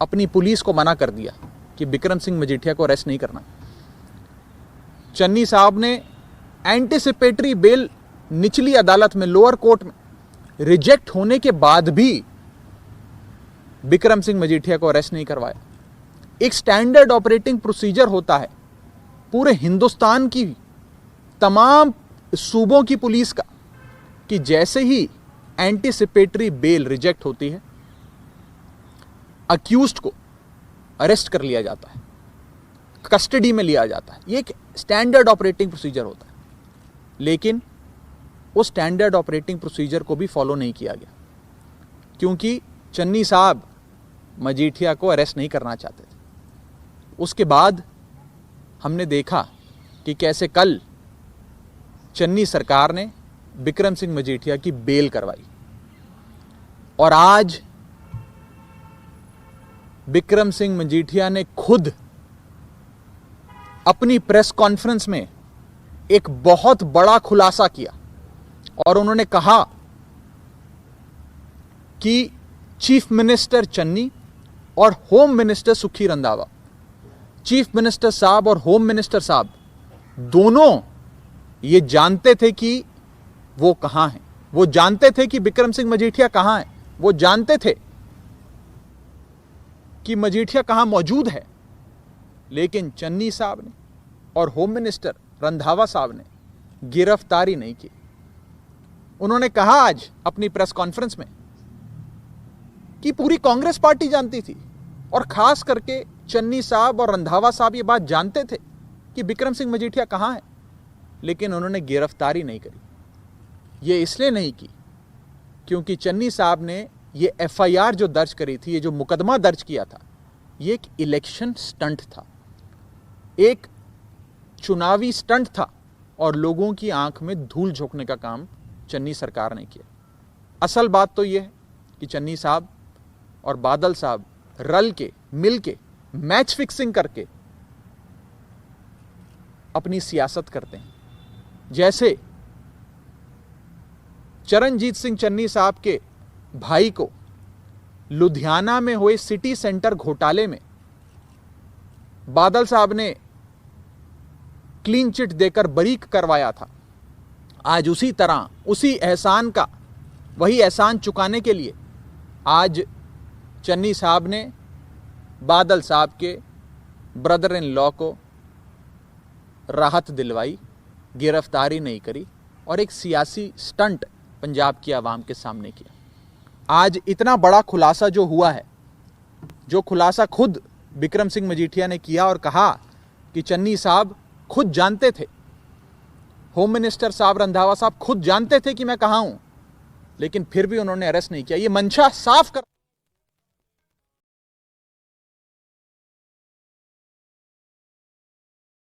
अपनी पुलिस को मना कर दिया कि बिक्रम सिंह मजीठिया को अरेस्ट नहीं करना। चन्नी साहब ने एंटीसिपेटरी बेल निचली अदालत में, लोअर कोर्ट में रिजेक्ट होने के बाद भी बिक्रम सिंह मजीठिया को अरेस्ट नहीं करवाया। एक स्टैंडर्ड ऑपरेटिंग प्रोसीजर होता है पूरे हिंदुस्तान की तमाम सूबों की पुलिस का कि जैसे ही एंटीसिपेटरी बेल रिजेक्ट होती है, अक्यूज्ड को अरेस्ट कर लिया जाता है, कस्टडी में लिया जाता है। ये एक स्टैंडर्ड ऑपरेटिंग प्रोसीजर होता है, लेकिन उस स्टैंडर्ड ऑपरेटिंग प्रोसीजर को भी फॉलो नहीं किया गया, क्योंकि चन्नी साहब मजीठिया को अरेस्ट नहीं करना चाहते थे। उसके बाद हमने देखा कि कैसे कल चन्नी सरकार ने बिक्रम सिंह मजीठिया की बेल करवाई, और आज बिक्रम सिंह मजीठिया ने खुद अपनी प्रेस कॉन्फ्रेंस में एक बहुत बड़ा खुलासा किया, और उन्होंने कहा कि चीफ मिनिस्टर चन्नी और होम मिनिस्टर सुखी रंधावा, चीफ मिनिस्टर साहब और होम मिनिस्टर साहब दोनों ये जानते थे कि वो कहां हैं, वो जानते थे कि बिक्रम सिंह मजीठिया कहां है, वो जानते थे कि मजीठिया कहां मौजूद है, लेकिन चन्नी साहब ने और होम मिनिस्टर रंधावा साहब ने गिरफ्तारी नहीं की। उन्होंने कहा आज अपनी प्रेस कॉन्फ्रेंस में कि पूरी कांग्रेस पार्टी जानती थी, और खास करके चन्नी साहब और रंधावा साहब ये बात जानते थे कि बिक्रम सिंह मजीठिया कहां है, लेकिन उन्होंने गिरफ्तारी नहीं करी। ये इसलिए नहीं की क्योंकि चन्नी साहब ने ये एफआईआर जो दर्ज करी थी, ये जो मुकदमा दर्ज किया था, ये एक इलेक्शन स्टंट था, एक चुनावी स्टंट था, और लोगों की आंख में धूल झोंकने का काम चन्नी सरकार ने किया। असल बात तो ये है कि चन्नी साहब और बादल साहब रल के, मिल के, मैच फिक्सिंग करके अपनी सियासत करते हैं। जैसे चरणजीत सिंह चन्नी साहब के भाई को लुधियाना में हुए सिटी सेंटर घोटाले में बादल साहब ने क्लीन चिट देकर बरी करवाया था, आज उसी तरह उसी एहसान का, वही एहसान चुकाने के लिए आज चन्नी साहब ने बादल साहब के ब्रदर इन लॉ को राहत दिलवाई, गिरफ्तारी नहीं करी, और एक सियासी स्टंट पंजाब की आवाम के सामने किया। आज इतना बड़ा खुलासा जो हुआ है, जो खुलासा खुद बिक्रम सिंह मजीठिया ने किया और कहा कि चन्नी साहब खुद जानते थे, होम मिनिस्टर साहब रंधावा साहब खुद जानते थे कि मैं कहां हूं, लेकिन फिर भी उन्होंने अरेस्ट नहीं किया। ये मंशा साफ कर